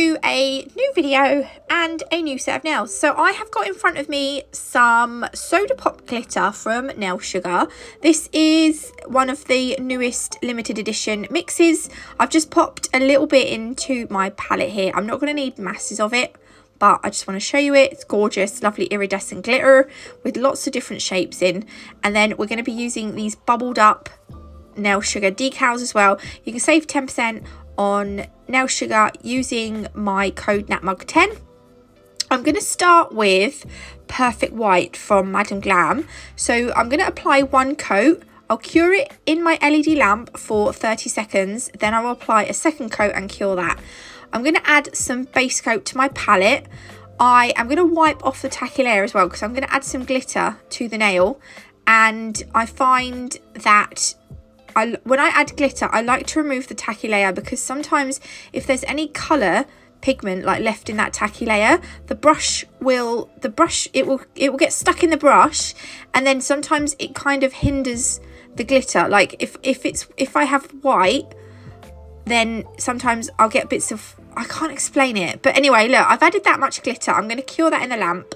to a new video and a new set of nails. So I have got in front of me some Soda Pop glitter from Nail Sugar. This is one of the newest limited edition mixes. I've just popped a little bit into my palette here. I'm not going to need masses of it, but I just want to show you it. It's gorgeous, lovely iridescent glitter with lots of different shapes in. And then we're going to be using these bubbled up Nail Sugar decals as well. You can save 10% on Nail Sugar using my code NATMUG10. I'm going to start with Perfect White from Madam Glam. So I'm going to apply one coat. I'll cure it in my LED lamp for 30 seconds. Then I will apply a second coat and cure that. I'm going to add some base coat to my palette. I am going to wipe off the tacky layer as well because I'm going to add some glitter to the nail. And I find that when I add glitter, I like to remove the tacky layer because sometimes if there's any colour pigment like left in that tacky layer, it will get stuck in the brush, and then sometimes it kind of hinders the glitter. Like if I have white, then sometimes I'll get bits of, I can't explain it, but anyway, look, I've added that much glitter. I'm going to cure that in the lamp.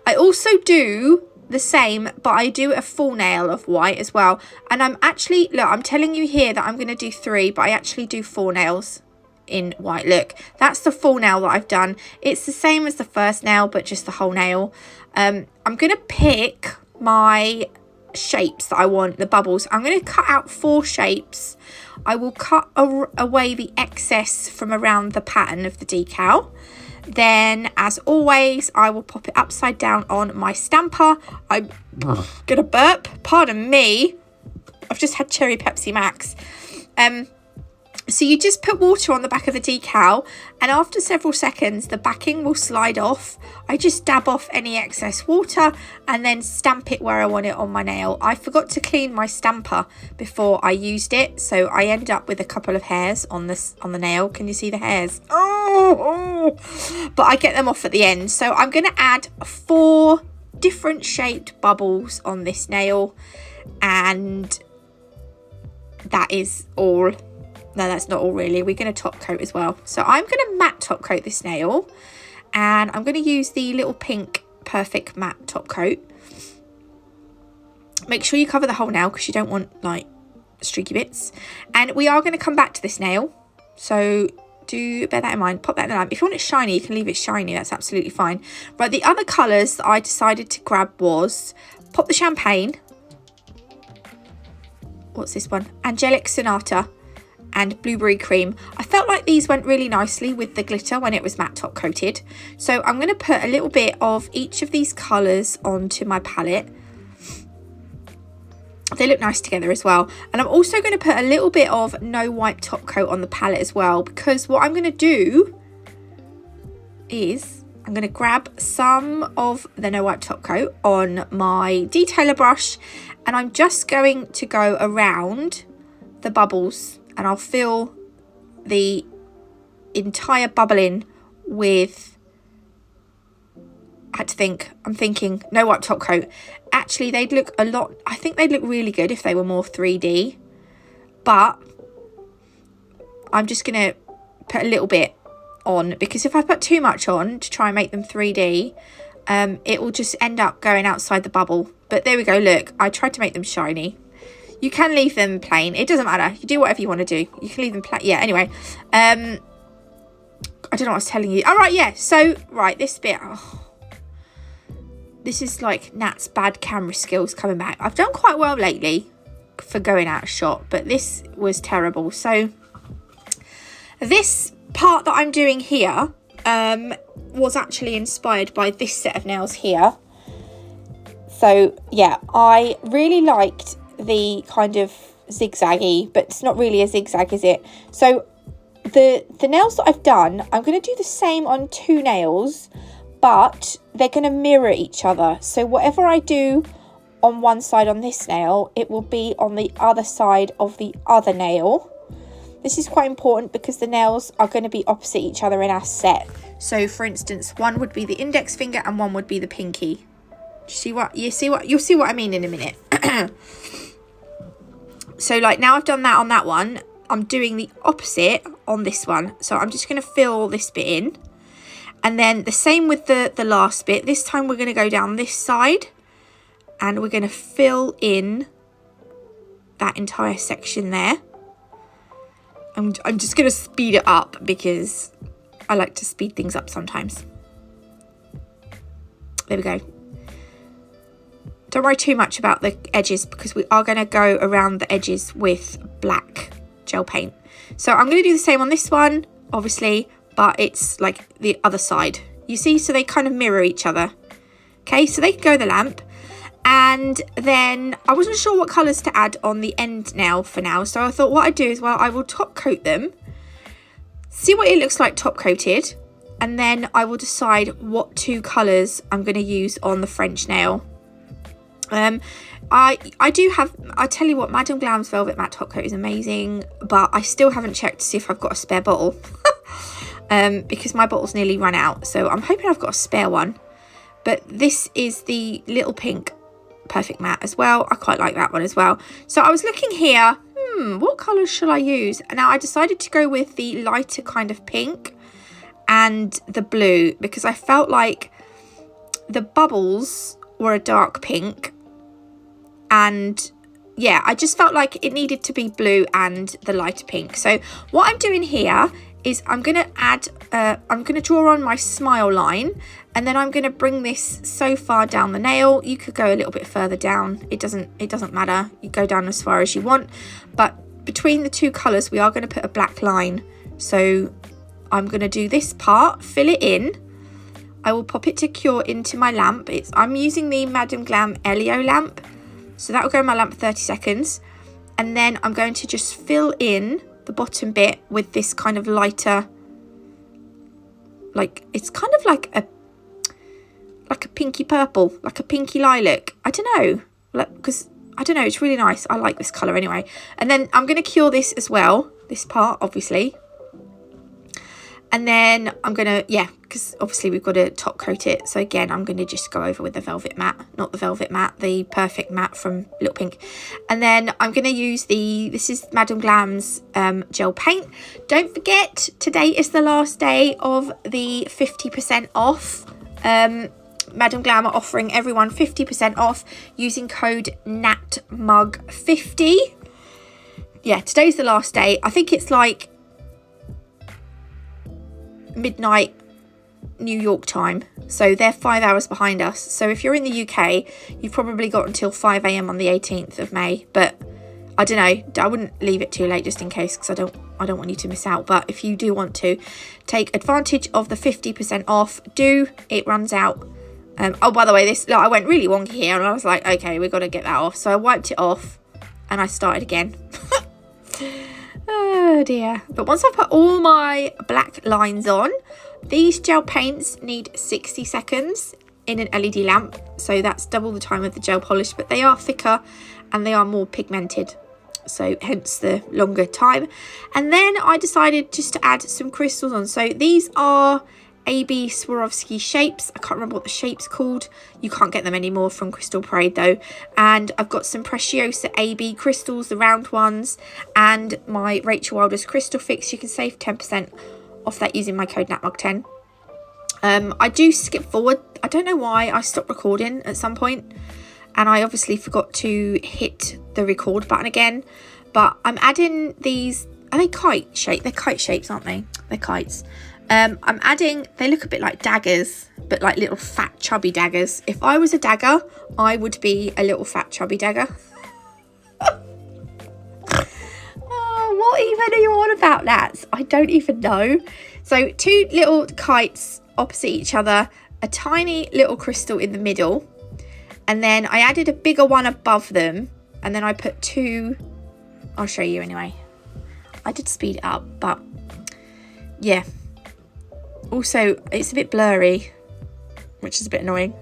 I also do the same, but I do a full nail of white as well. And I'm actually, look, I'm telling you here that I'm going to do 3, but I actually do 4 nails in white. Look, that's the full nail that I've done. It's the same as the first nail, but just the whole nail. I'm going to pick my shapes that I want, the bubbles. I'm going to cut out 4 shapes. I will cut away the excess from around the pattern of the decal. Then, as always, I will pop it upside down on my stamper. I'm gonna burp, pardon me. I've just had cherry Pepsi Max. So you just put water on the back of the decal, and after several seconds the backing will slide off. I just dab off any excess water and then stamp it where I want it on my nail. I forgot to clean my stamper before I used it, so I ended up with a couple of hairs on the nail. Can you see the hairs? Oh, but I get them off at the end. So I'm going to add 4 different shaped bubbles on this nail, and that is all. No, that's not all really. We're going to top coat as well. So I'm going to matte top coat this nail, and I'm going to use the little pink Perfect Matte top coat. Make sure you cover the whole nail because you don't want like streaky bits. And we are going to come back to this nail, so do bear that in mind. Pop that in the lamp. If you want it shiny, you can leave it shiny. That's absolutely fine. Right, the other colours that I decided to grab was Pop the Champagne. What's this one? Angelic Sonata and Blueberry Cream. I felt like these went really nicely with the glitter when it was matte top coated. So I'm going to put a little bit of each of these colours onto my palette. They look nice together as well. And I'm also going to put a little bit of no wipe top coat on the palette as well, because what I'm going to do is I'm going to grab some of the no wipe top coat on my detailer brush, and I'm just going to go around the bubbles, and I'll fill the entire bubble in with, I'm thinking no wipe top coat. Actually, they'd look a lot, I think they'd look really good if they were more 3D, but I'm just going to put a little bit on, because if I put too much on to try and make them 3D, it will just end up going outside the bubble. But there we go, look, I tried to make them shiny. You can leave them plain. It doesn't matter. You do whatever you want to do. You can leave them plain. Yeah, anyway. I don't know what I was telling you. All right, yeah. So, right, this bit. Oh, this is like Nat's bad camera skills coming back. I've done quite well lately for going out of shot, but this was terrible. So, this part that I'm doing here was actually inspired by this set of nails here. So, yeah, I really liked the kind of zigzaggy, but it's not really a zigzag, is it? So the nails that I've done, I'm going to do the same on 2 nails, but they're going to mirror each other. So whatever I do on one side on this nail, it will be on the other side of the other nail. This is quite important because the nails are going to be opposite each other in our set. So for instance, one would be the index finger and one would be the pinky. You'll see what I mean in a minute. So like now I've done that on that one, I'm doing the opposite on this one. So I'm just going to fill this bit in. And then the same with the last bit. This time we're going to go down this side and we're going to fill in that entire section there. I'm just going to speed it up because I like to speed things up sometimes. There we go. Don't worry too much about the edges because we are going to go around the edges with black gel paint. So I'm going to do the same on this one, obviously, but it's like the other side. You see, so they kind of mirror each other. Okay, so they can go the lamp. And then I wasn't sure what colours to add on the end nail for now. So I thought what I'd do is, well, I will top coat them, see what it looks like top coated. And then I will decide what 2 colours I'm going to use on the French nail. I do have, I tell you what, Madame Glam's Velvet Matte Top Coat is amazing, but I still haven't checked to see if I've got a spare bottle because my bottle's nearly run out. So I'm hoping I've got a spare one. But this is the little pink Perfect Matte as well. I quite like that one as well. So I was looking here, what colours shall I use? And now I decided to go with the lighter kind of pink and the blue because I felt like the bubbles were a dark pink. And yeah, I just felt like it needed to be blue and the lighter pink. So what I'm doing here is I'm going to add, I'm going to draw on my smile line, and then I'm going to bring this so far down the nail. You could go a little bit further down. It doesn't matter. You go down as far as you want. But between the 2 colours, we are going to put a black line. So I'm going to do this part, fill it in. I will pop it to cure into my lamp. I'm using the Madame Glam Elio lamp. So that will go in my lamp for 30 seconds. And then I'm going to just fill in the bottom bit with this kind of lighter, like, it's kind of like a pinky purple, like a pinky lilac. I don't know, because I don't know, it's really nice. I like this colour anyway. And then I'm going to cure this as well, this part, obviously. And then I'm going to, yeah, because obviously we've got to top coat it. So again, I'm going to just go over with the Velvet Matte, not the Velvet Matte, the Perfect Matte from Little Pink. And then I'm going to use this is Madame Glam's gel paint. Don't forget, today is the last day of the 50% off. Madame Glam are offering everyone 50% off using code NATMUG50. Yeah, today's the last day. I think it's like midnight New York time, so they're 5 hours behind us. So if you're in the UK, you've probably got until 5 AM on the 18th of May, but I don't know, I wouldn't leave it too late just in case, because I don't want you to miss out. But if you do want to take advantage of the 50% off, it runs out. Oh, by the way, I went really wonky here and I was like, okay, we've got to get that off. So I wiped it off and I started again. Oh dear. But once I've put all my black lines on, these gel paints need 60 seconds in an LED lamp. So that's double the time of the gel polish, but they are thicker and they are more pigmented. So hence the longer time. And then I decided just to add some crystals on. So these are AB Swarovski shapes. I can't remember what the shape's called. You can't get them anymore from Crystal Parade though. And I've got some Preciosa AB crystals, the round ones, and my Rachel Wilder's Crystal Fix. You can save 10% off that using my code NATMUG10. I do skip forward. I don't know why. I stopped recording at some point and I obviously forgot to hit the record button again. But I'm adding these. Are they kite shape? They're kite shapes, aren't they? They're kites. I'm adding, they look a bit like daggers, but like little fat chubby daggers. If I was a dagger, I would be a little fat chubby dagger. Oh, what even are you on about that? I don't even know. So 2 little kites opposite each other, a tiny little crystal in the middle, and then I added a bigger one above them, and then I put 2, I'll show you anyway. I did speed it up, but yeah. Also, it's a bit blurry, which is a bit annoying.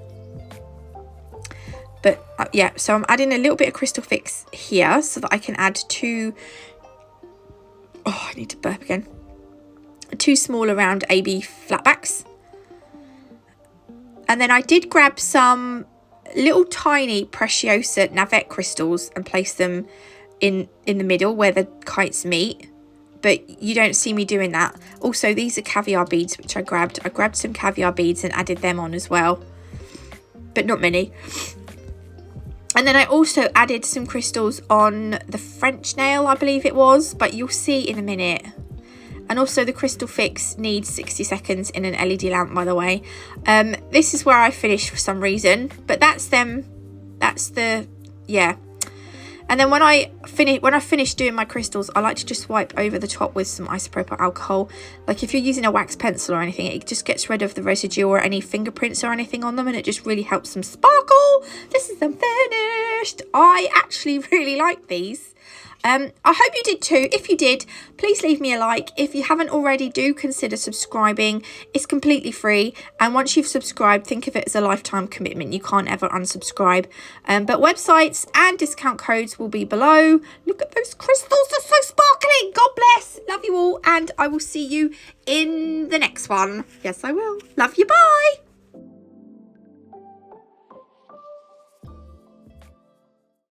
But yeah, so I'm adding a little bit of Crystal Fix here so that I can add 2... Oh, I need to burp again. 2 smaller round AB flatbacks. And then I did grab some little tiny Preciosa Navette crystals and place them in the middle where the kites meet. but you don't see me doing that. Also, these are caviar beads, which I grabbed. I grabbed some caviar beads and added them on as well, but not many. And then I also added some crystals on the French nail, I believe it was, but you'll see in a minute. And also the crystal fix needs 60 seconds in an LED lamp, by the way. This is where I finished for some reason, but that's them. That's the, yeah. And then when I finish doing my crystals, I like to just wipe over the top with some isopropyl alcohol. Like if you're using a wax pencil or anything, it just gets rid of the residue or any fingerprints or anything on them, and it just really helps them sparkle. This is them finished. I actually really like these. I hope you did too. If you did, please leave me a like. If you haven't already, do consider subscribing. It's completely free, and once you've subscribed, think of it as a lifetime commitment. You can't ever unsubscribe. But websites and discount codes will be below. Look at those crystals, they're so sparkling. God bless. Love you all, and I will see you in the next one. Yes, I will. Love you. Bye.